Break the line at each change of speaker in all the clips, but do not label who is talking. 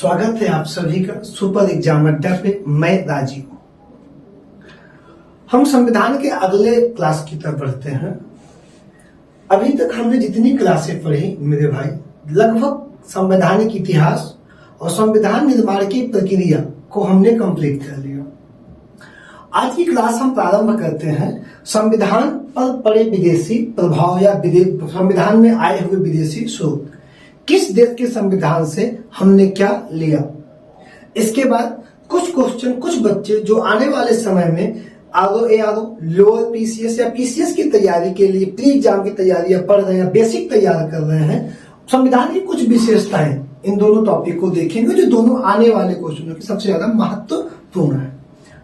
स्वागत है आप सभी का सुपर एग्जाम अड्डा पे। मैं राजीव। हम संविधान के अगले क्लास की तरफ बढ़ते हैं। अभी तक हमने जितनी क्लासें पढ़ी मेरे भाई, लगभग संवैधानिक इतिहास और संविधान निर्माण की प्रक्रिया को हमने कंप्लीट कर लिया। आज की क्लास हम प्रारंभ करते हैं संविधान पर पड़े विदेशी प्रभाव या संविधान में आए हुए विदेशी स्रोत। किस देश के संविधान से हमने क्या लिया। इसके बाद कुछ क्वेश्चन कुछ बच्चे जो आने वाले समय में ARO, लोअर PCS या PCS की तैयारी के लिए प्री एग्जाम की तैयारियां पढ़ रहे हैं, बेसिक तैयार कर रहे हैं, संविधान की कुछ विशेषताएं इन दोनों टॉपिक को देखेंगे जो दोनों आने वाले क्वेश्चनों की सबसे ज्यादा महत्वपूर्ण है।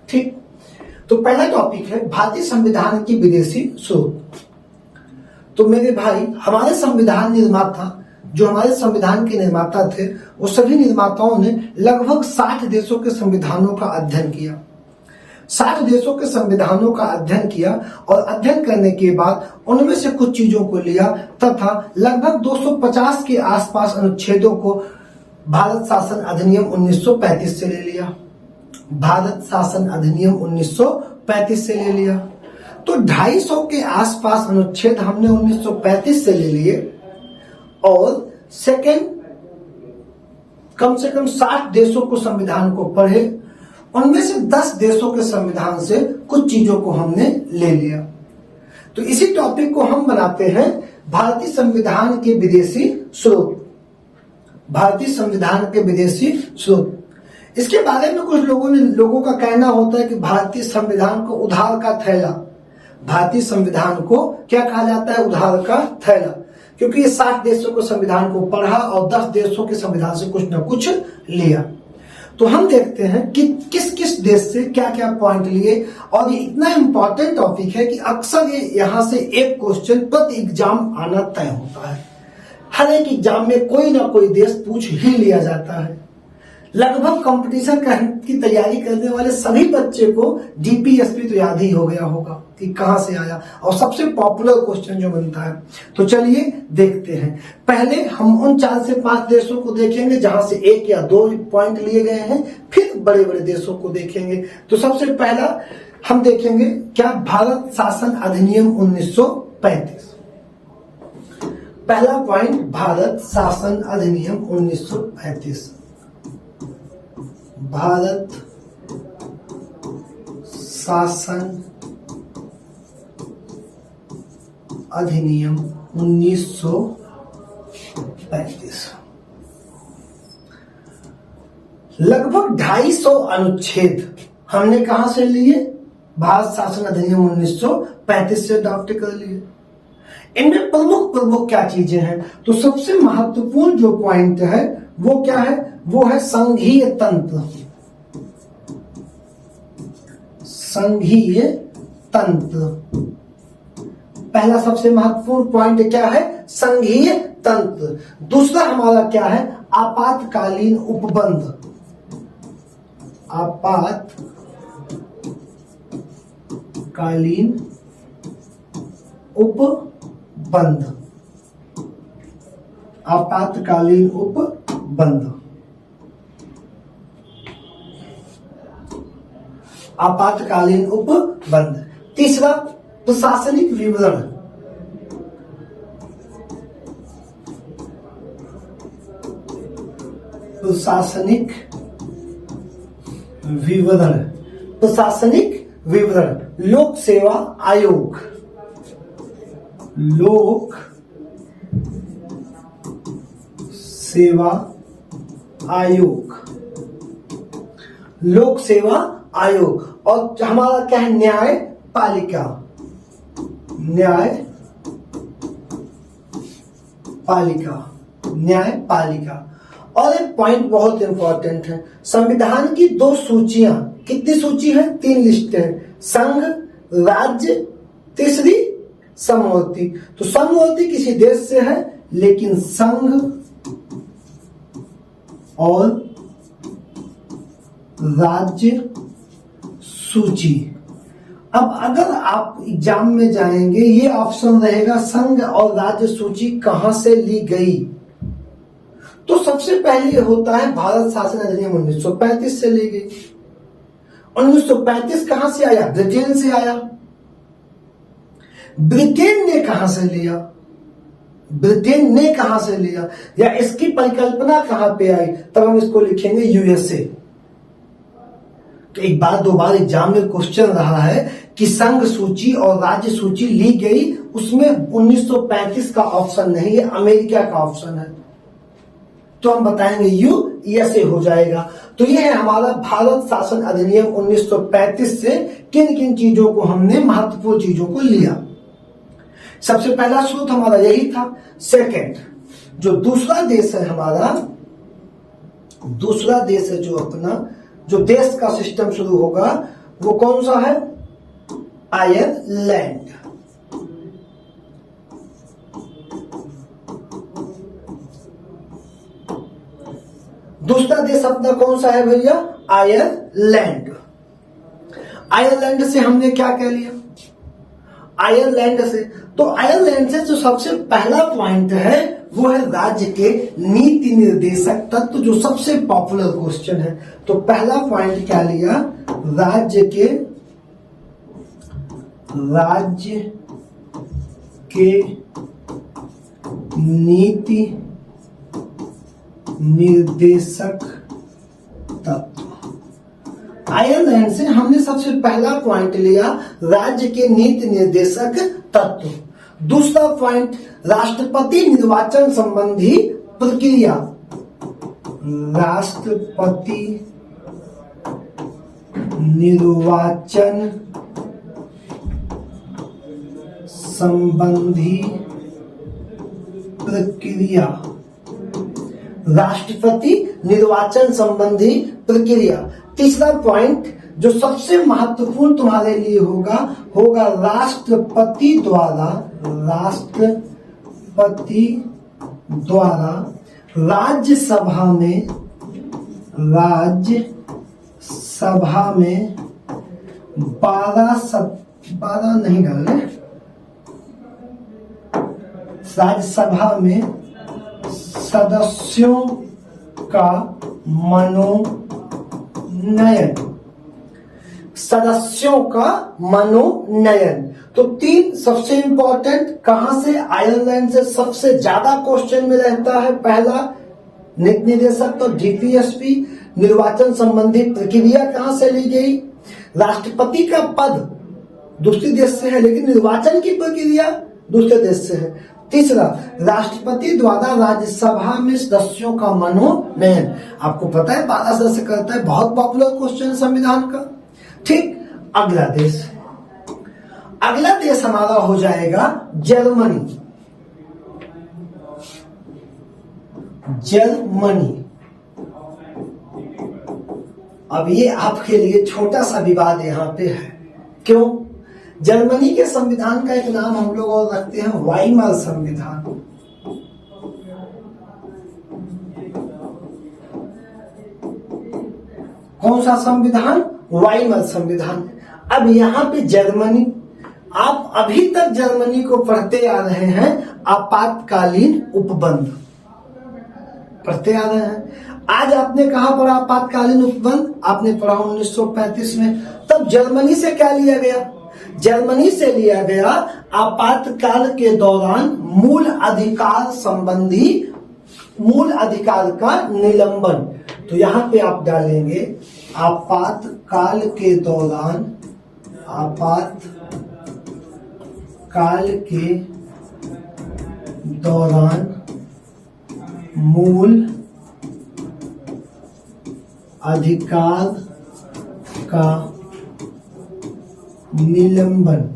ठीक, तो पहला टॉपिक है भारतीय संविधान की विदेशी स्रोत। तो मेरे भाई, हमारे संविधान निर्माता जो हमारे संविधान के निर्माता थे, वो सभी निर्माताओं ने लगभग 60 देशों के संविधानों का अध्ययन किया। 60 देशों के संविधानों का अध्ययन किया और अध्ययन करने के बाद उनमें से कुछ चीजों को लिया तथा लगभग 250 के आसपास अनुच्छेदों को भारत शासन अधिनियम 1935 से ले लिया। भारत शासन अधिनियम 1935 से ले लिया। तो 250 के आसपास अनुच्छेद हमने 1935 से ले लिए और सेकेंड कम से कम 60 देशों को संविधान को पढ़े। उनमें से 10 देशों के संविधान से कुछ चीजों को हमने ले लिया। तो इसी टॉपिक को हम बनाते हैं भारतीय संविधान के विदेशी स्रोत। भारतीय संविधान के विदेशी स्रोत, इसके बारे में कुछ लोगों का कहना होता है कि भारतीय संविधान को उधार का थैला, भारतीय संविधान को क्या कहा जाता है, उधार का थैला, क्योंकि ये 60 देशों के संविधान को पढ़ा और 10 देशों के संविधान से कुछ न कुछ लिया। तो हम देखते हैं कि किस किस देश से क्या क्या पॉइंट लिए। और ये इतना इंपॉर्टेंट टॉपिक है कि अक्सर ये यहाँ से एक क्वेश्चन प्रति एग्जाम आना तय होता है। हर एक एग्जाम में कोई ना कोई देश पूछ ही लिया जाता है। लगभग कंपटीशन की तैयारी करने वाले सभी बच्चे को DPSP तो याद ही हो गया होगा कि कहां से आया और सबसे पॉपुलर क्वेश्चन जो बनता है। तो चलिए देखते हैं। पहले हम उन 4 से 5 देशों को देखेंगे जहां से 1 या 2 पॉइंट लिए गए हैं, फिर बड़े बड़े देशों को देखेंगे। तो सबसे पहला हम देखेंगे क्या, भारत शासन अधिनियम 1935। पहला पॉइंट, भारत शासन अधिनियम 1935। भारत शासन अधिनियम 1935। लगभग 250 अनुच्छेद हमने कहां से लिए, भारत शासन अधिनियम 1935 से अडॉप्ट कर लिए। इनमें प्रमुख क्या चीजें हैं, तो सबसे महत्वपूर्ण जो पॉइंट है वो क्या है, वो है संघीय तंत्र। संघीय तंत्र पहला सबसे महत्वपूर्ण पॉइंट क्या है, संघीय तंत्र। दूसरा हमारा क्या है, आपातकालीन उपबंध। आपातकालीन उपबंध। आपातकालीन उपबंध। आपातकालीन उपबंध। तीसरा, प्रशासनिक विवरण। प्रशासनिक विवरण। प्रशासनिक विवरण। लोक सेवा आयोग। लोक सेवा आयोग। लोक सेवा आयोग। और हमारा क्या है, न्यायपालिका। न्यायपालिका। और एक पॉइंट बहुत इंपॉर्टेंट है, संविधान की 2 सूचियां। कितनी सूची है, 3 लिस्ट है, संघ, राज्य, तीसरी समवर्ती। तो समवर्ती किसी देश से है, लेकिन संघ और राज्य सूची। अब अगर आप एग्जाम में जाएंगे, ये ऑप्शन रहेगा संघ और राज्य सूची कहां से ली गई। तो सबसे पहले होता है भारत शासन अधिनियम 1935 से ली गई। 1935 कहां से आया? ब्रिटेन से आया। ब्रिटेन ने कहां से लिया? ब्रिटेन ने कहां से लिया या इसकी परिकल्पना कहां पे आई? तब हम इसको लिखेंगे यूएसए। तो एक बार दो बार एग्जाम में क्वेश्चन रहा है कि संघ सूची और राज्य सूची ली गई, उसमें 1935 का ऑप्शन नहीं है, अमेरिका का ऑप्शन है। तो हम बताएंगे यूएसए हो जाएगा। तो यह है हमारा भारत शासन अधिनियम 1935 से किन किन चीजों को हमने, महत्वपूर्ण चीजों को लिया। सबसे पहला स्रोत हमारा यही था। सेकंड, जो दूसरा देश है हमारा, दूसरा देश है जो अपना, जो देश का सिस्टम शुरू होगा वो कौन सा है? आयरलैंड। दूसरा देश अपना कौन सा है भैया? आयरलैंड। आयरलैंड से हमने क्या कह लिया? आयरलैंड से, तो आयरलैंड से जो सबसे पहला पॉइंट है वो है राज्य के नीति निर्देशक तत्व, जो सबसे पॉपुलर क्वेश्चन है। तो पहला पॉइंट क्या लिया? राज्य के नीति निर्देशक तत्व। आयरलैंड से हमने सबसे पहला पॉइंट लिया, राज्य के नीति निर्देशक तत्व। दूसरा पॉइंट, राष्ट्रपति निर्वाचन संबंधी प्रक्रिया। राष्ट्रपति निर्वाचन संबंधी प्रक्रिया। राष्ट्रपति निर्वाचन संबंधी प्रक्रिया। तीसरा पॉइंट जो सबसे महत्वपूर्ण तुम्हारे लिए होगा, होगा राष्ट्रपति द्वारा राज्यसभा में 12 नहीं डालने, राज्यसभा में सदस्यों का मनोनयन। सदस्यों का मनोनयन। तो तीन सबसे इंपॉर्टेंट, कहां से? आयरलैंड से सबसे ज्यादा क्वेश्चन में रहता है। पहला नीति निर्देशक तो डीपीएसपी। निर्वाचन संबंधी प्रक्रिया कहां से ली गई? राष्ट्रपति का पद दूसरे देश से है, लेकिन निर्वाचन की प्रक्रिया दूसरे देश से है। तीसरा, राष्ट्रपति द्वारा राज्यसभा में सदस्यों का मनोनयन। आपको पता है 12 सदस्य करता है, बहुत पॉपुलर क्वेश्चन संविधान का। ठीक, अगला देश, अगला देश हमारा हो जाएगा जर्मनी। जर्मनी। अब ये आपके लिए छोटा सा विवाद यहां पे है। क्यों? जर्मनी के संविधान का एक नाम हम लोग और रखते हैं वाइमर संविधान। कौन सा संविधान? वाइमर संविधान। अब यहाँ पे जर्मनी, आप अभी तक जर्मनी को पढ़ते आ रहे हैं आपातकालीन उपबंध, पढ़ते आ रहे हैं। आज आपने कहा पढ़ा आपातकालीन उपबंध? आपने पढ़ा 1935 में। तब जर्मनी से क्या लिया गया? जर्मनी से लिया गया आपातकाल के दौरान मूल अधिकार का निलंबन। तो यहां पे आप डालेंगे आपातकाल के दौरान मूल अधिकार का निलंबन।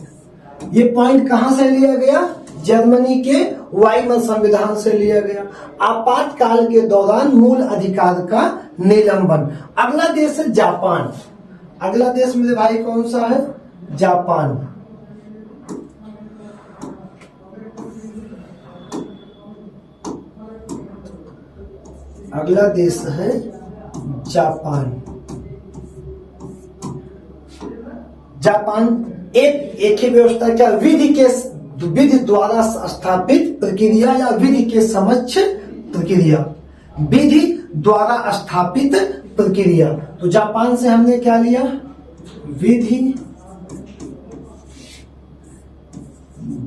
ये पॉइंट कहां से लिया गया? जर्मनी के वाइमर संविधान से लिया गया। आपातकाल के दौरान मूल अधिकार का निलंबन। अगला देश है जापान। अगला देश मेरे भाई कौन सा है? जापान। अगला देश है जापान। जापान एक ही व्यवस्था क्या? विधि द्वारा स्थापित प्रक्रिया या विधि के समक्ष प्रक्रिया। विधि द्वारा स्थापित प्रक्रिया। तो जापान से हमने क्या लिया, विधि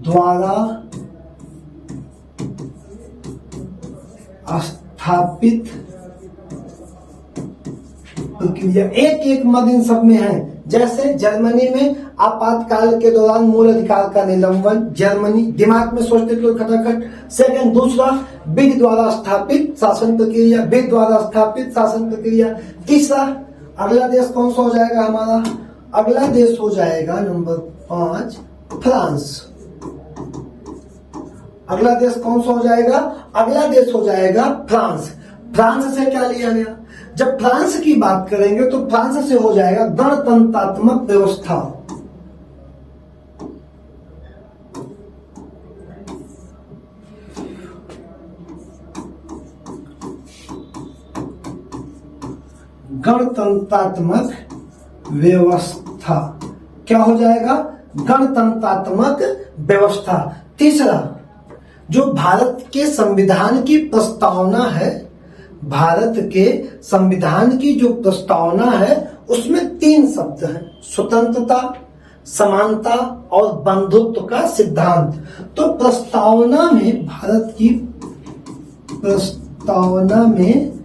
द्वारा स्थापित प्रक्रिया। एक एक मद इन सब में है। जैसे जर्मनी में आपातकाल के दौरान मूल अधिकार का निलंबन, जर्मनी, दिमाग में सोचते तो खटाखट। सेकंड, दूसरा विधि द्वारा स्थापित शासन प्रक्रिया, विधि द्वारा स्थापित शासन प्रक्रिया। तीसरा, अगला देश कौन सा हो जाएगा हमारा, अगला देश हो जाएगा नंबर 5 फ्रांस। अगला देश कौन सा हो जाएगा, अगला देश हो जाएगा फ्रांस। फ्रांस से क्या लिया गया, जब फ्रांस की बात करेंगे तो फ्रांस से हो जाएगा गणतंत्रात्मक व्यवस्था। गणतंत्रात्मक व्यवस्था क्या हो जाएगा, गणतंत्रात्मक व्यवस्था। तीसरा, जो भारत के संविधान की प्रस्तावना है, भारत के संविधान की जो प्रस्तावना है उसमें 3 शब्द हैं, स्वतंत्रता, समानता और बंधुत्व का सिद्धांत। तो प्रस्तावना में, भारत की प्रस्तावना में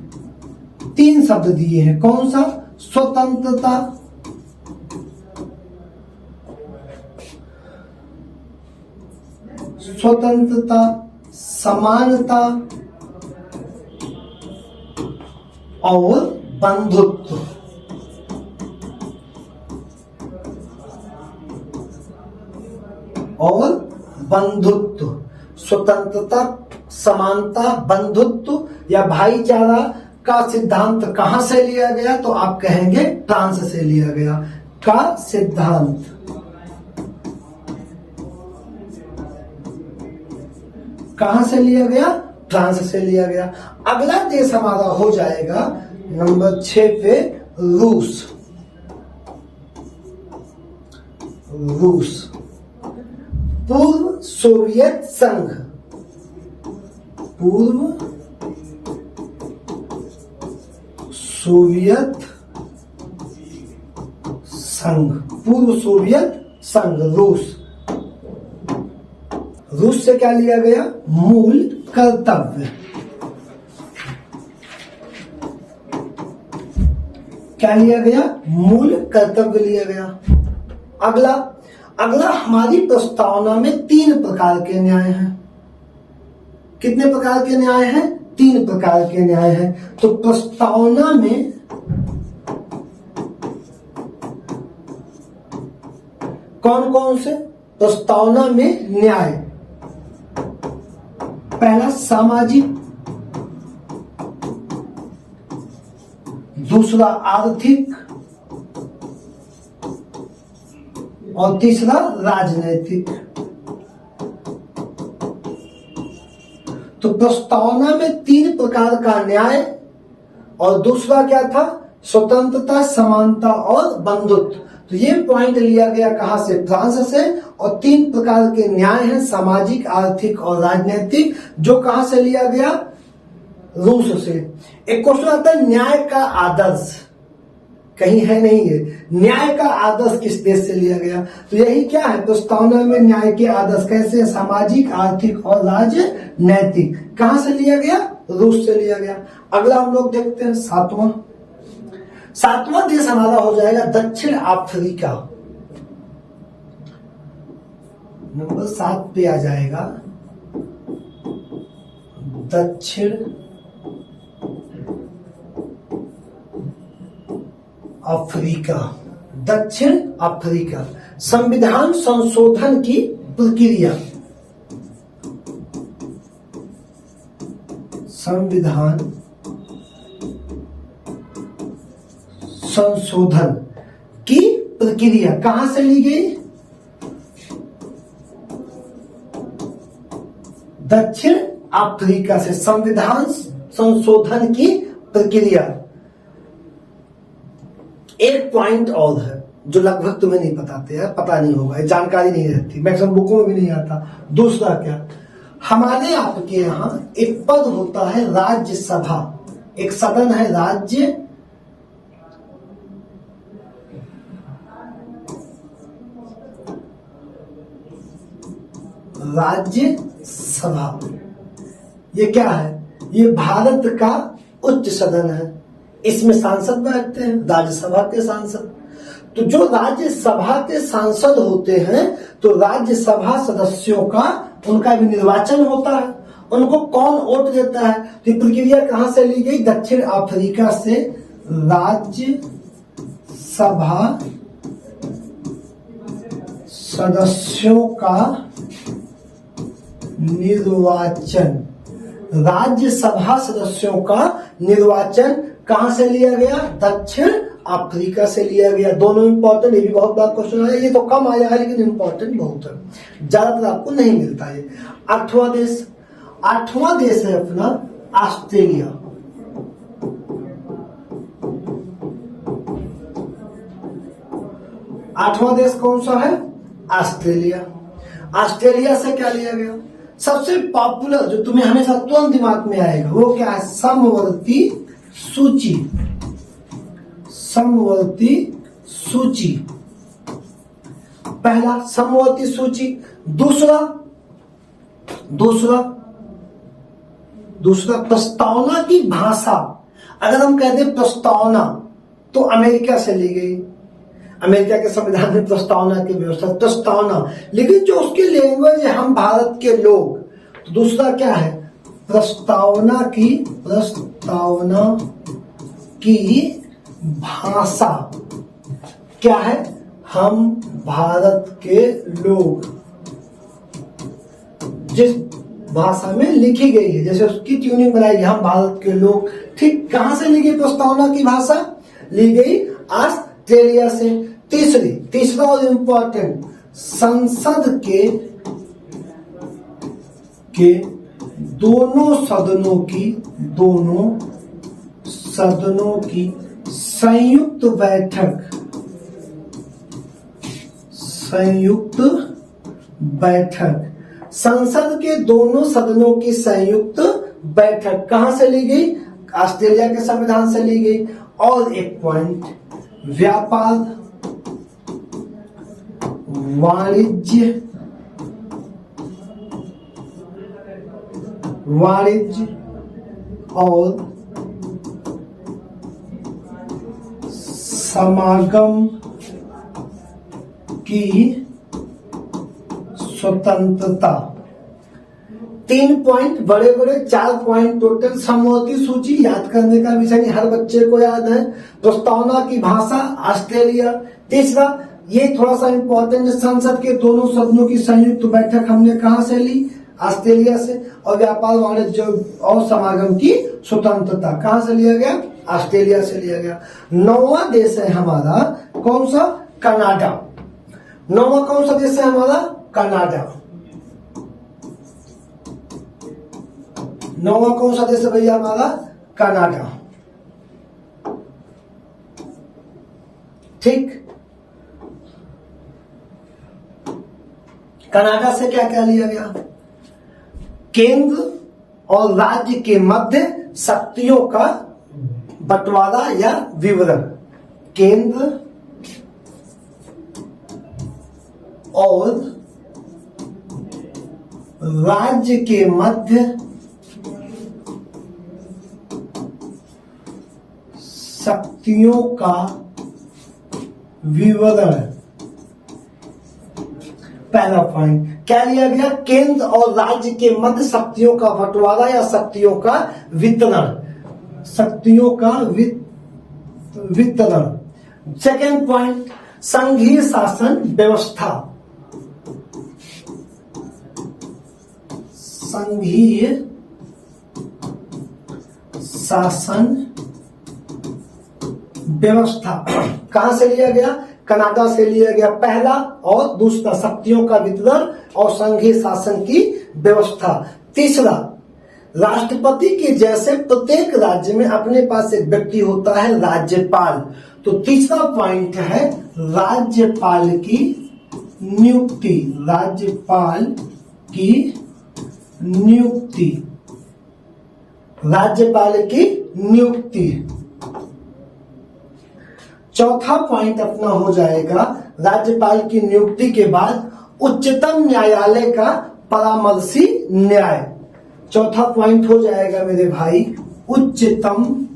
3 शब्द दिए हैं। कौन सा, स्वतंत्रता, स्वतंत्रता, समानता और बंधुत्व। और बंधुत्व, स्वतंत्रता, समानता, बंधुत्व या भाईचारा का सिद्धांत कहां से लिया गया, तो आप कहेंगे फ्रांस से लिया गया। का सिद्धांत कहां से लिया गया, फ्रांस से लिया गया। अगला देश हमारा हो जाएगा नंबर 6 पे रूस। रूस, पूर्व सोवियत संघ, पूर्व सोवियत संघ, पूर्व सोवियत संघ रूस। रूस से क्या लिया गया, मूल कर्तव्य। क्या लिया गया, मूल कर्तव्य लिया गया। अगला हमारी प्रस्तावना में 3 प्रकार के न्याय हैं। कितने प्रकार के न्याय हैं, 3 प्रकार के न्याय हैं। तो प्रस्तावना में कौन कौन से, प्रस्तावना में न्याय, पहला सामाजिक, दूसरा आर्थिक और तीसरा राजनीतिक। तो प्रस्तावना में 3 प्रकार का न्याय और दूसरा क्या था, स्वतंत्रता, समानता और बंधुत्व। तो ये पॉइंट लिया गया कहां से, फ्रांस से। और 3 प्रकार के न्याय हैं, सामाजिक, आर्थिक और राजनीतिक, जो कहां से लिया गया, रूस से। एक क्वेश्चन आता है, न्याय का आदर्श कहीं है नहीं है, न्याय का आदर्श किस देश से लिया गया, तो यही क्या है, प्रस्तावना में न्याय के आदर्श कैसे, सामाजिक, आर्थिक और राजनैतिक, कहां से लिया गया, रूस से लिया गया। अगला हम लोग देखते हैं 7वां देश हमारा हो जाएगा दक्षिण अफ्रीका। नंबर 7 पे आ जाएगा दक्षिण अफ्रीका। दक्षिण अफ्रीका, संविधान संशोधन की प्रक्रिया, संविधान संशोधन की प्रक्रिया कहां से ली गई, दक्षिण अफ्रीका से। संविधान संशोधन की प्रक्रिया। एक पॉइंट और है जो लगभग तुम्हें नहीं बताते हैं, पता नहीं होगा, जानकारी नहीं रहती, मैक्सिमम बुकों में भी नहीं आता। दूसरा क्या, हमारे आपके यहाँ एक पद होता है राज्यसभा, एक सदन है राज्यसभा। ये क्या है? ये भारत का उच्च सदन है। इसमें सांसद बैठते हैं, राज्यसभा के सांसद। तो जो राज्यसभा के सांसद होते हैं, तो राज्यसभा सदस्यों का उनका भी निर्वाचन होता है। उनको कौन वोट देता है? तो ये प्रक्रिया कहां से ली गई? दक्षिण अफ्रीका से राज्यसभा सदस्यों का निर्वाचन, राज्यसभा सदस्यों का निर्वाचन कहां से लिया गया? दक्षिण अफ्रीका से लिया गया। दोनों इंपॉर्टेंट, ये भी बहुत बड़ा क्वेश्चन है। ये तो कम आया है लेकिन इंपॉर्टेंट बहुत है, ज्यादातर आपको नहीं मिलता है। आठवां देश है अपना ऑस्ट्रेलिया। आठवां देश कौन सा है? ऑस्ट्रेलिया। ऑस्ट्रेलिया से क्या लिया गया? सबसे पॉपुलर जो तुम्हें हमेशा तुरंत दिमाग में आएगा वो क्या है? समवर्ती सूची। समवर्ती सूची पहला, समवर्ती सूची। दूसरा प्रस्तावना की भाषा। अगर हम कहते हैं प्रस्तावना तो अमेरिका से ली गई, अमेरिका के संविधान में प्रस्तावना की व्यवस्था, प्रस्तावना। लेकिन जो उसकी लैंग्वेज है हम भारत के लोग, तो दूसरा क्या है? प्रस्तावना की भाषा क्या है? हम भारत के लोग जिस भाषा में लिखी गई है, जैसे उसकी ट्यूनिंग बनाई, हम भारत के लोग। ठीक, कहां से ली गई प्रस्तावना की भाषा? ली गई ऑस्ट्रेलिया से। तीसरा और इंपॉर्टेंट, संसद के दोनों सदनों की संयुक्त बैठक। संसद के दोनों सदनों की संयुक्त बैठक कहां से ली गई? ऑस्ट्रेलिया के संविधान से ली गई। और एक पॉइंट, व्यापार, वाणिज्य और समागम की स्वतंत्रता। 3 पॉइंट, बड़े 4 पॉइंट टोटल। समवर्ती सूची याद करने का विषय नहीं, हर बच्चे को याद है। प्रस्तावना की भाषा ऑस्ट्रेलिया। तीसरा, ये थोड़ा सा इंपॉर्टेंट, संसद के दोनों सदनों की संयुक्त बैठक हमने कहां से ली? ऑस्ट्रेलिया से। और व्यापार, वाणिज्य और समागम की स्वतंत्रता कहां से लिया गया? ऑस्ट्रेलिया से लिया गया। 9वां देश है हमारा कौन सा? कनाडा। 9वां कौन सा देश है हमारा? कनाडा। 9वां कौन सा देश है भैया हमारा? कनाडा। ठीक, कनाडा से क्या क्या लिया गया? केंद्र और राज्य के मध्य शक्तियों का बंटवारा या विवरण। केंद्र और राज्य के मध्य शक्तियों का विवरण। पहला पॉइंट क्या लिया गया? केंद्र और राज्य के मध्य शक्तियों का बंटवारा या शक्तियों का वितरण। शक्तियों का वितरण। सेकेंड पॉइंट, संघीय शासन व्यवस्था। संघीय शासन व्यवस्था कहां से लिया गया? कनाडा से लिया गया पहला। और दूसरा, शक्तियों का वितरण और संघीय शासन की व्यवस्था। तीसरा, राष्ट्रपति के जैसे प्रत्येक राज्य में अपने पास एक व्यक्ति होता है, राज्यपाल। तो तीसरा पॉइंट है राज्यपाल की नियुक्ति। राज्यपाल की नियुक्ति, राज्यपाल की नियुक्ति। चौथा पॉइंट अपना हो जाएगा राज्यपाल की नियुक्ति के बाद उच्चतम न्यायालय का परामर्शी न्याय। चौथा पॉइंट हो जाएगा मेरे भाई उच्चतम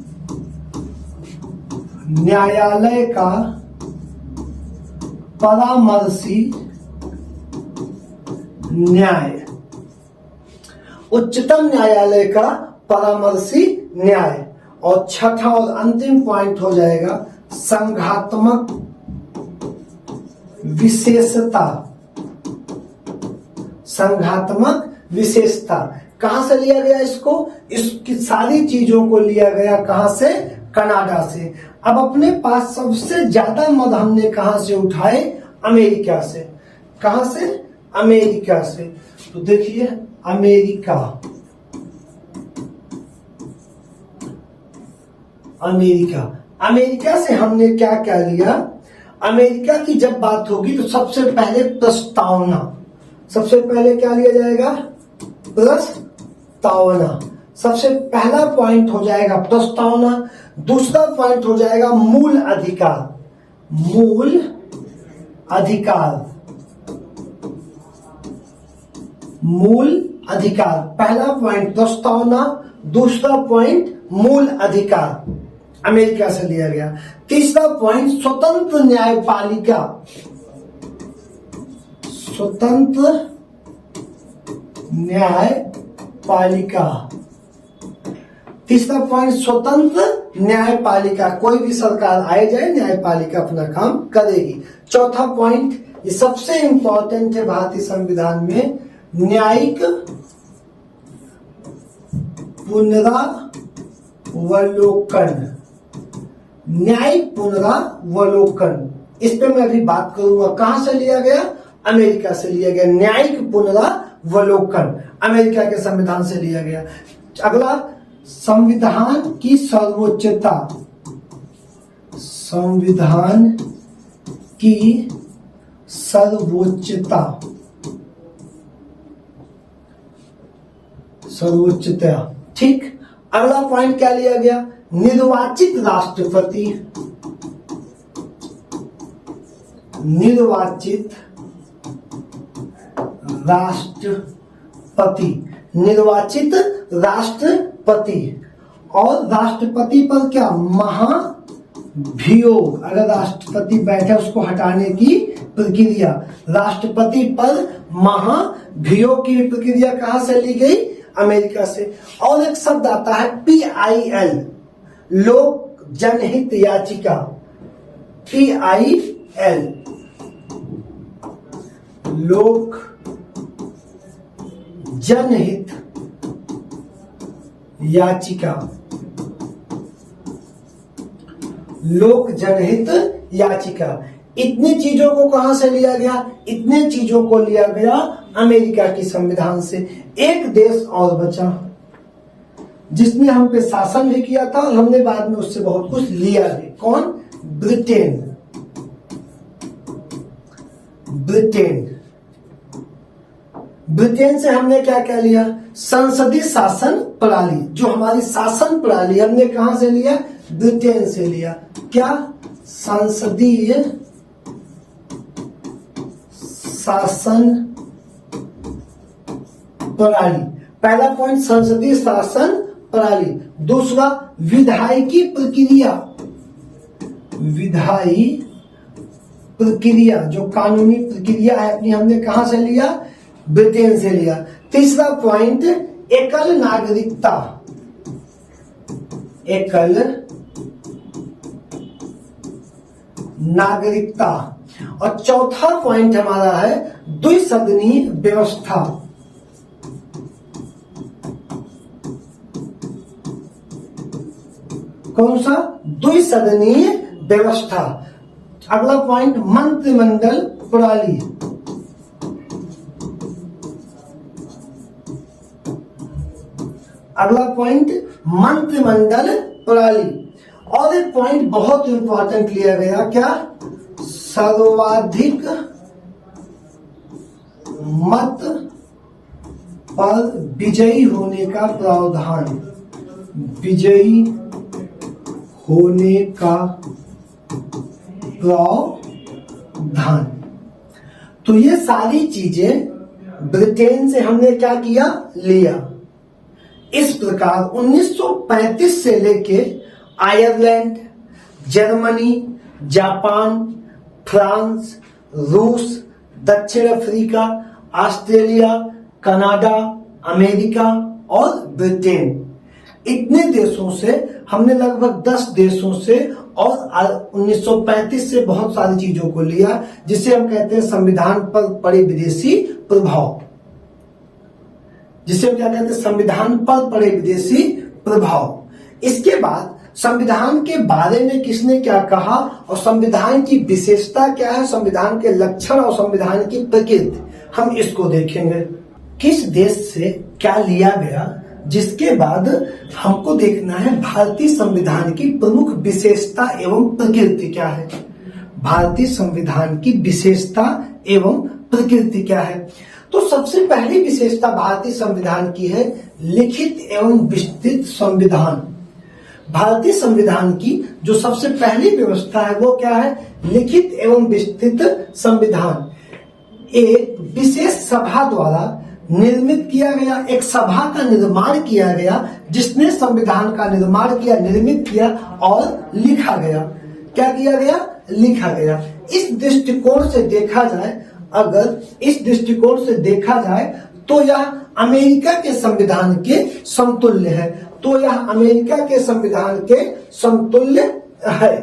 न्यायालय का परामर्शी न्याय। उच्चतम न्यायालय का परामर्शी न्याय। और छठा और अंतिम पॉइंट हो जाएगा संघात्मक विशेषता। संघात्मक विशेषता कहां से लिया गया इसको? इसकी सारी चीजों को लिया गया कहां से? कनाडा से। अब अपने पास सबसे ज्यादा मद हमने कहां से उठाए? अमेरिका से। कहां से? अमेरिका से। तो देखिए अमेरिका, अमेरिका, अमेरिका से हमने क्या क्या लिया? अमेरिका की जब बात होगी तो सबसे पहले प्रस्तावना। सबसे पहले क्या लिया जाएगा? प्रस्तावना। सबसे पहला पॉइंट हो जाएगा प्रस्तावना। दूसरा पॉइंट हो जाएगा मूल अधिकार। मूल अधिकार, मूल अधिकार। पहला पॉइंट प्रस्तावना, दूसरा पॉइंट मूल अधिकार, अमेरिका से लिया गया। तीसरा पॉइंट स्वतंत्र न्यायपालिका। स्वतंत्र न्यायपालिका। तीसरा पॉइंट स्वतंत्र न्यायपालिका, कोई भी सरकार आए जाए न्यायपालिका अपना काम करेगी। चौथा पॉइंट, ये सबसे इंपॉर्टेंट है भारतीय संविधान में, न्यायिक पुनरावलोकन। न्यायिक पुनरावलोकन, इस पे मैं अभी बात करूंगा। कहां से लिया गया? अमेरिका से लिया गया। न्यायिक पुनरावलोकन अमेरिका के संविधान से लिया गया। अगला, संविधान की सर्वोच्चता। संविधान की सर्वोच्चता, सर्वोच्चता, ठीक। अगला पॉइंट क्या लिया गया? निर्वाचित राष्ट्रपति। निर्वाचित राष्ट्रपति, निर्वाचित राष्ट्रपति। और राष्ट्रपति पर क्या? महाभियोग। अगर राष्ट्रपति बैठे उसको हटाने की प्रक्रिया। राष्ट्रपति पर महाभियोग की प्रक्रिया कहां से ली गई? अमेरिका से। और एक शब्द आता है PIL, लोक जनहित याचिका। PIL, लोक जनहित याचिका। लोक जनहित याचिका। इतनी चीजों को कहां से लिया गया? इतने चीजों को लिया गया अमेरिका की संविधान से। एक देश और बचा जिसने हम पे शासन भी किया था और हमने बाद में उससे बहुत कुछ लिया भी। कौन? ब्रिटेन। ब्रिटेन, ब्रिटेन से हमने क्या क्या लिया? संसदीय शासन प्रणाली। जो हमारी शासन प्रणाली हमने कहां से लिया? ब्रिटेन से लिया। क्या? संसदीय शासन प्रणाली। पहला पॉइंट संसदीय शासन प्रणाली। दूसरा विधायिकी प्रक्रिया। विधायी प्रक्रिया, जो कानूनी प्रक्रिया है अपनी, हमने कहां से लिया? ब्रिटेन से लिया। तीसरा पॉइंट एकल नागरिकता। एकल नागरिकता। और चौथा पॉइंट हमारा है द्विसदनीय व्यवस्था। कौन सा? द्विसदनीय व्यवस्था। अगला पॉइंट मंत्रिमंडल प्रणाली। अगला पॉइंट मंत्रिमंडल प्रणाली। और एक पॉइंट बहुत इंपॉर्टेंट लिया गया, क्या? सर्वाधिक मत पर विजयी होने का प्रावधान, विजयी होने का प्रावधान। तो ये सारी चीजें ब्रिटेन से हमने क्या किया, लिया। इस प्रकार 1935 से लेके आयरलैंड, जर्मनी, जापान, फ्रांस, रूस, दक्षिण अफ्रीका, ऑस्ट्रेलिया, कनाडा, अमेरिका और ब्रिटेन, इतने देशों से हमने लगभग 10 देशों से और 1935 से बहुत सारी चीजों को लिया, जिसे हम कहते हैं संविधान पर पड़े विदेशी प्रभाव, जिसे हम क्या कहते हैं, संविधान पर पड़े विदेशी प्रभाव। इसके बाद संविधान के बारे में किसने क्या कहा और संविधान की विशेषता क्या है, संविधान के लक्षण और संविधान की प्रकृति, हम इसको देखेंगे। किस देश से क्या लिया गया, जिसके बाद हमको देखना है भारतीय संविधान की प्रमुख विशेषता एवं प्रकृति क्या है। भारतीय संविधान की विशेषता एवं प्रकृति क्या है। तो सबसे पहली विशेषता भारतीय संविधान की है लिखित एवं विस्तृत संविधान। भारतीय संविधान की जो सबसे पहली व्यवस्था है वो क्या है, लिखित एवं विस्तृत संविधान। एक विशेष सभा द्वारा निर्मित किया गया, एक सभा का निर्माण किया गया, जिसने संविधान का निर्माण किया, निर्मित किया और लिखा गया। क्या किया गया, लिखा गया। इस दृष्टिकोण से देखा जाए, अगर इस दृष्टिकोण से देखा जाए तो यह अमेरिका के संविधान के समतुल्य है, तो यह अमेरिका के संविधान के समतुल्य है।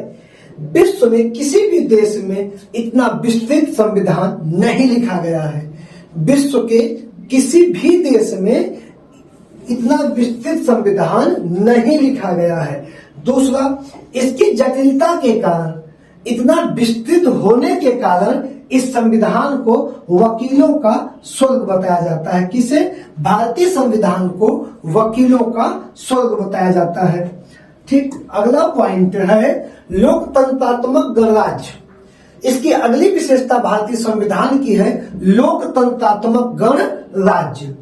विश्व में किसी भी देश में इतना विस्तृत संविधान नहीं लिखा गया है। विश्व के किसी भी देश में इतना विस्तृत संविधान नहीं लिखा गया है। दूसरा, इसकी जटिलता के कारण, इतना विस्तृत होने के कारण इस संविधान को वकीलों का स्वर्ग बताया जाता है। किसे, भारतीय संविधान को वकीलों का स्वर्ग बताया जाता है। ठीक, अगला पॉइंट है लोकतंत्रात्मक गणराज्य। इसकी अगली विशेषता भारतीय संविधान की है लोकतंत्रात्मक गणराज्य।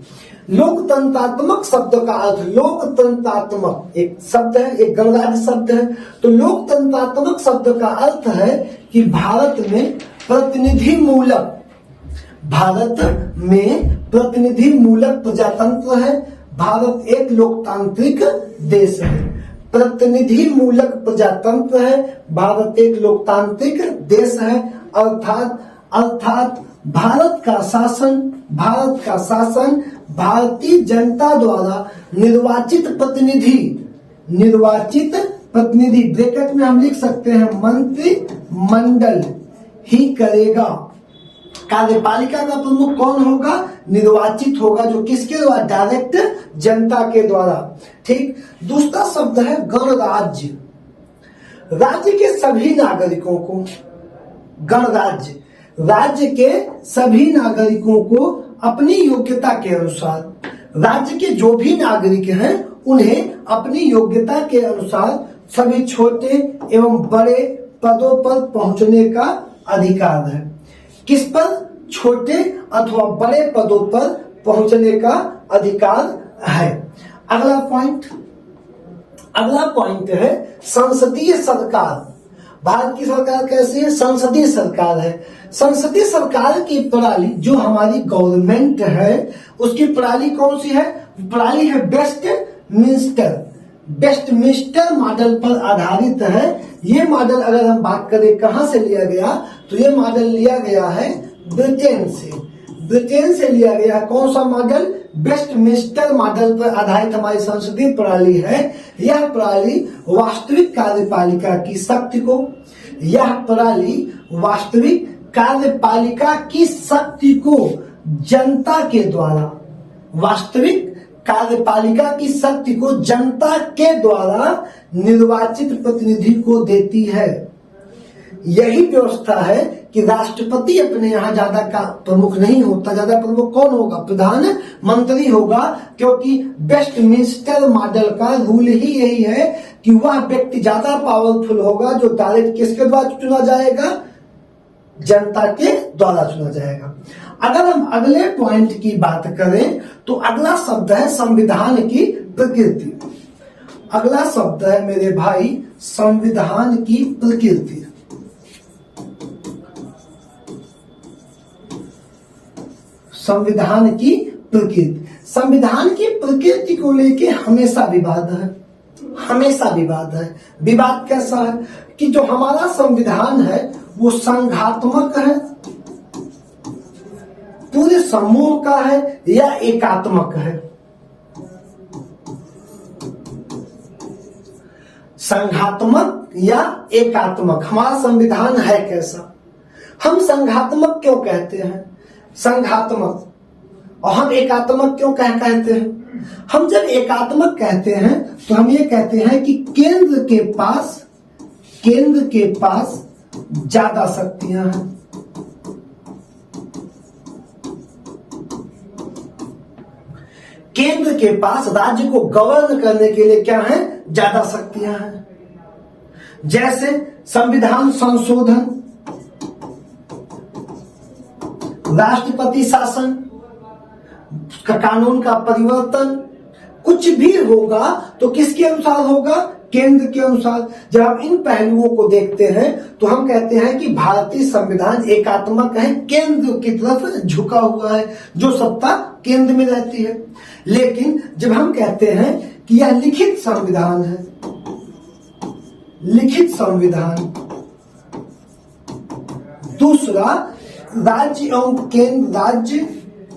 लोकतंत्रात्मक शब्द का अर्थ, लोकतंत्रात्मक एक शब्द है, एक गणराज्य शब्द है। तो लोकतंत्रात्मक शब्द का अर्थ है कि भारत में प्रतिनिधि मूलक, भारत में प्रतिनिधि मूलक प्रजातंत्र है। भारत एक लोकतांत्रिक देश है, प्रतिनिधि मूलक प्रजातंत्र है। भारत एक लोकतांत्रिक देश है। अर्थात भारत का शासन भारतीय जनता द्वारा निर्वाचित प्रतिनिधि ब्रैकेट में हम लिख सकते हैं मंत्रिमंडल ही करेगा। कार्यपालिका का प्रमुख कौन होगा, निर्वाचित होगा, जो किसके द्वारा, डायरेक्ट जनता के द्वारा। ठीक, दूसरा शब्द है गणराज्य। राज्य के सभी नागरिकों को, गणराज्य राज्य के सभी नागरिकों को अपनी योग्यता के अनुसार, राज्य के जो भी नागरिक हैं उन्हें अपनी योग्यता के अनुसार सभी छोटे एवं बड़े पदों पर पहुंचने का अधिकार है। किस पर, छोटे अथवा बड़े पदों पर पहुंचने का अधिकार है। अगला पॉइंट है संसदीय सरकार। भारत की सरकार कैसी है, संसदीय सरकार है। संसदीय सरकार की प्रणाली, जो हमारी गवर्नमेंट है, उसकी प्रणाली कौन सी है, प्रणाली है वेस्टमिंस्टर मॉडल पर आधारित है। ये मॉडल अगर हम बात करें कहां से लिया गया, तो ये मॉडल लिया गया है ब्रिटेन से लिया गया है। कौन सा मॉडल, वेस्टमिंस्टर मॉडल पर आधारित हमारी संसदीय प्रणाली है। यह प्रणाली वास्तविक कार्यपालिका की शक्ति को, यह प्रणाली वास्तविक कार्यपालिका की शक्ति को जनता के द्वारा, वास्तविक कार्यपालिका की शक्ति को जनता के द्वारा निर्वाचित प्रतिनिधि को देती है। यही व्यवस्था है कि राष्ट्रपति अपने यहाँ ज्यादा का प्रमुख नहीं होता। ज्यादा प्रमुख कौन होगा, प्रधानमंत्री होगा, क्योंकि वेस्टमिंस्टर मॉडल का रूल ही यही है कि वह व्यक्ति ज्यादा पावरफुल होगा जो डायरेक्ट किसके द्वारा चुना जाएगा, जनता के द्वारा चुना जाएगा। अगर हम अगले पॉइंट की बात करें तो अगला शब्द है संविधान की प्रकृति। अगला शब्द है मेरे भाई संविधान की प्रकृति। संविधान की प्रकृति। संविधान की प्रकृति को लेके हमेशा विवाद है, हमेशा विवाद है। विवाद कैसा है कि जो हमारा संविधान है वो संघात्मक है, पूरे समूह का है, या एकात्मक है। संघात्मक या एकात्मक हमारा संविधान है कैसा? हम संघात्मक क्यों कहते हैं? संघात्मक। और हम एकात्मक क्यों कहते हैं? हम जब एकात्मक कहते हैं तो हम ये कहते हैं कि केंद्र के पास ज्यादा शक्तियां हैं। केंद्र के पास राज्य को गवर्न करने के लिए क्या है? ज्यादा शक्तियां हैं। जैसे संविधान संशोधन, राष्ट्रपति शासन, कानून का परिवर्तन, कुछ भी होगा तो किसके अनुसार होगा? केंद्र के अनुसार। जब हम इन पहलुओं को देखते हैं तो हम कहते हैं कि भारतीय संविधान एकात्मक है, केंद्र की तरफ झुका हुआ है, जो सत्ता केंद्र में रहती है। लेकिन जब हम कहते हैं कि यह लिखित संविधान है, लिखित संविधान। दूसरा, राज्य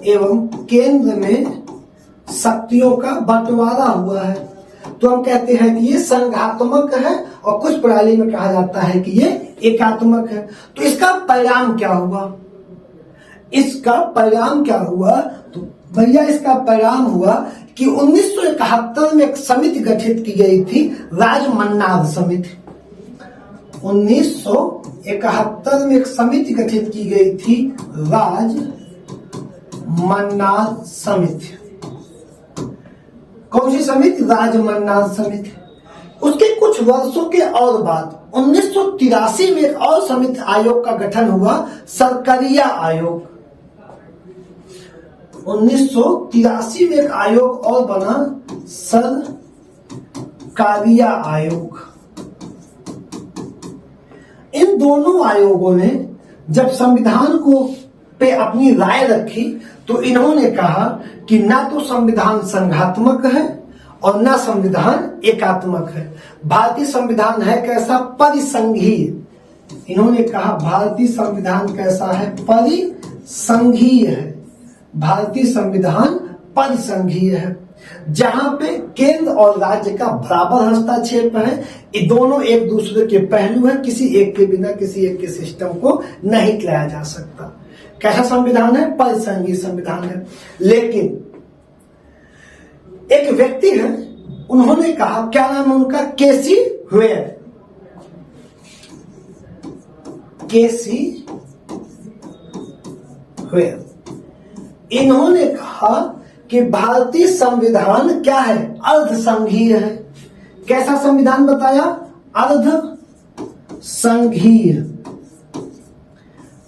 एवं केंद्र में शक्तियों का बंटवारा हुआ है, तो हम कहते हैं कि ये संघात्मक है, और कुछ प्रणाली में कहा जाता है कि ये एकात्मक है। तो इसका परिणाम क्या हुआ? इसका परिणाम क्या हुआ? तो भैया इसका परिणाम हुआ कि 1971 में एक समिति गठित की गई थी, राजमन्नार समिति। 1971 में एक समिति गठित की गई थी, राजमन्नार समिति। कौन सी समिति? राजमन्नार समिति। उसके कुछ वर्षों के और बाद 1983 में एक और समिति आयोग का गठन हुआ, सरकारिया आयोग। 1983 में एक आयोग और बना, सरकारिया आयोग। इन दोनों आयोगों ने जब संविधान को पे अपनी राय रखी तो इन्होंने कहा कि ना तो संविधान संघात्मक है और ना संविधान एकात्मक है। भारतीय संविधान है कैसा? परिसंघीय। इन्होंने कहा भारतीय संविधान कैसा है? परिसंघीय है। भारतीय संविधान परिसंघीय है, जहां पे केंद्र और राज्य का बराबर हस्तक्षेप है। ये दोनों एक दूसरे के पहलू हैं, किसी एक के बिना किसी एक के सिस्टम को नहीं चलाया जा सकता। कैसा संविधान है? परिसंघीय संविधान है। लेकिन एक व्यक्ति है, उन्होंने कहा, क्या नाम है उनका? केसी हुएर। केसी हुएर। इन्होंने कहा कि भारतीय संविधान क्या है? अर्धसंघीय है। कैसा संविधान बताया? अर्धसंघीय।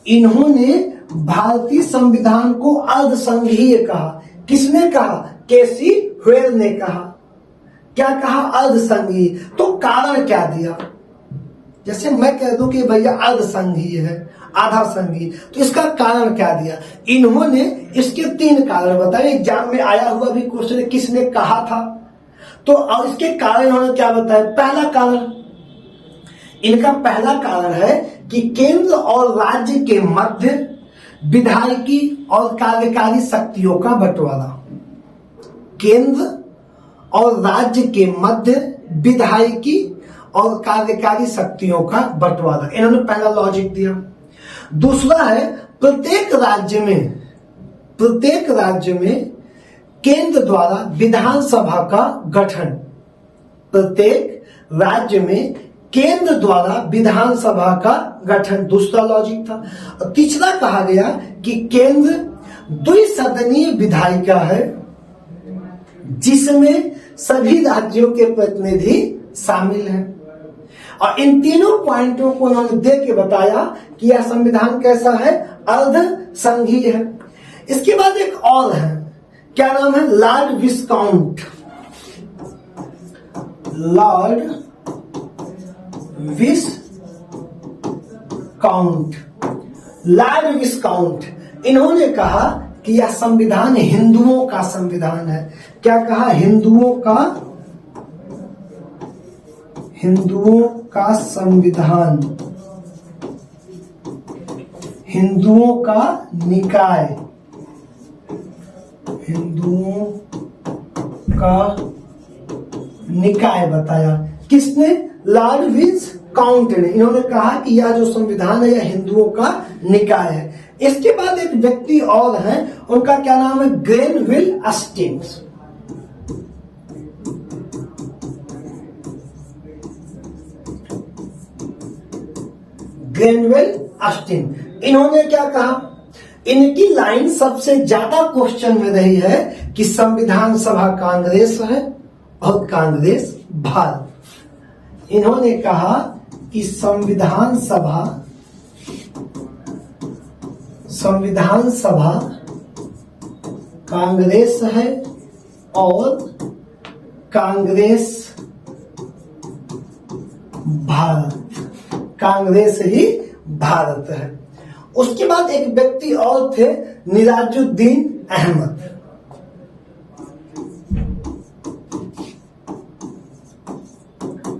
इन्होंने भारतीय संविधान को अर्धसंघीय कहा। किसने कहा? केसी हुएर ने कहा। क्या कहा? अर्धसंघीय। तो कारण क्या दिया? जैसे मैं कह दूं कि भैया अर्धसंघीय है, आधा संघीय, तो इसका कारण क्या दिया? इन्होंने इसके 3 कारण बताए। एग्जाम में आया हुआ भी क्वेश्चन, किसने कहा था, तो और इसके कारण इन्होंने क्या बताया? पहला कारण, इनका पहला कारण है कि केंद्र और राज्य के मध्य विधायिकी और कार्यकारी शक्तियों का बंटवारा। केंद्र और राज्य के मध्य विधायिकी और कार्यकारी शक्तियों का बंटवारा, इन्होंने पहला लॉजिक दिया। दूसरा है प्रत्येक राज्य में केंद्र द्वारा विधानसभा का गठन। प्रत्येक राज्य में केंद्र द्वारा विधानसभा का गठन, दूसरा लॉजिक था। और तीसरा कहा गया कि केंद्र द्विसदनीय विधायिका है, जिसमें सभी राज्यों के प्रतिनिधि शामिल हैं। और इन तीनों पॉइंटों को उन्होंने दे के बताया कि यह संविधान कैसा है, अर्ध संघीय है। इसके बाद एक और है, क्या नाम है, लॉर्ड विस्काउंट। लॉर्ड विस्काउंट, लॉर्ड विस्काउंट, इन्होंने कहा कि यह संविधान हिंदुओं का संविधान है। क्या कहा, हिंदुओं का संविधान, हिंदुओं का निकाय, हिंदुओं का निकाय बताया। किसने, लॉर्ड विस्काउंट ने। इन्होंने कहा कि यह जो संविधान है यह हिंदुओं का निकाय है। इसके बाद एक व्यक्ति और हैं, उनका क्या नाम है, ग्रेनविल अस्टिन। ग्रेनविल अस्टिन, इन्होंने क्या कहा, इनकी लाइन सबसे ज्यादा क्वेश्चन में रही है कि संविधान सभा कांग्रेस है और कांग्रेस भारत। इन्होंने कहा कि संविधान सभा कांग्रेस है और कांग्रेस भारत, कांग्रेस ही भारत है। उसके बाद एक व्यक्ति और थे, निराजुद्दीन अहमद।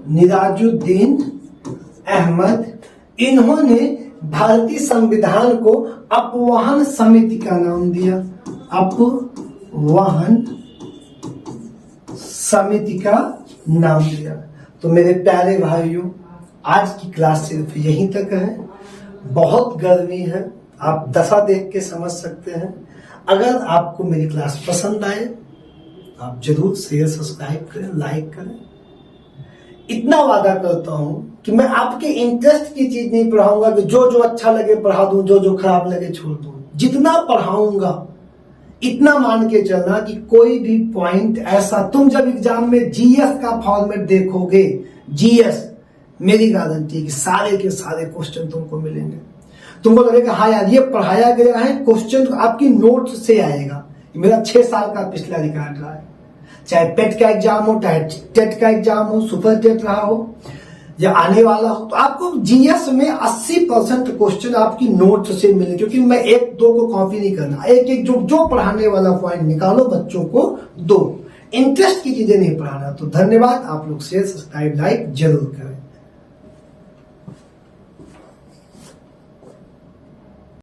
निराजुद्दीन अहमद, इन्होंने भारतीय संविधान को अपवाहन समिति का नाम दिया। अपवाहन समिति का नाम दिया। तो मेरे प्यारे भाइयों, आज की क्लास सिर्फ यहीं तक है। बहुत गर्मी है, आप दशा देख के समझ सकते हैं। अगर आपको मेरी क्लास पसंद आए तो आप जरूर शेयर, सब्सक्राइब करें, लाइक करें। इतना वादा करता हूं कि मैं आपके इंटरेस्ट की चीज नहीं पढ़ाऊंगा कि जो जो अच्छा लगे पढ़ा दूं, जो जो खराब लगे छोड़ दूं। जितना पढ़ाऊंगा इतना मान के चलना कि कोई भी पॉइंट ऐसा, तुम जब एग्जाम में जीएस का फॉर्मेट देखोगे, जीएस, मेरी गारंटी है कि सारे के सारे क्वेश्चन तुमको मिलेंगे। तुमको लगेगा हाँ यार ये पढ़ाया गया है, क्वेश्चन आपकी नोट से आएगा। मेरा 6 साल का पिछला रिकॉर्ड रहा है, चाहे पेट का एग्जाम हो, चाहे टेट का एग्जाम हो, सुपर टेट रहा हो या आने वाला हो। तो आपको जीएस में 80% क्वेश्चन आपकी नोट से मिले, क्योंकि मैं 1-2 को कॉपी नहीं करना। एक जो पढ़ाने वाला पॉइंट निकालो, बच्चों को दो। इंटरेस्ट की चीजें नहीं पढ़ाना। तो धन्यवाद, आप लोग शेयर, सब्सक्राइब, लाइक जरूर करें।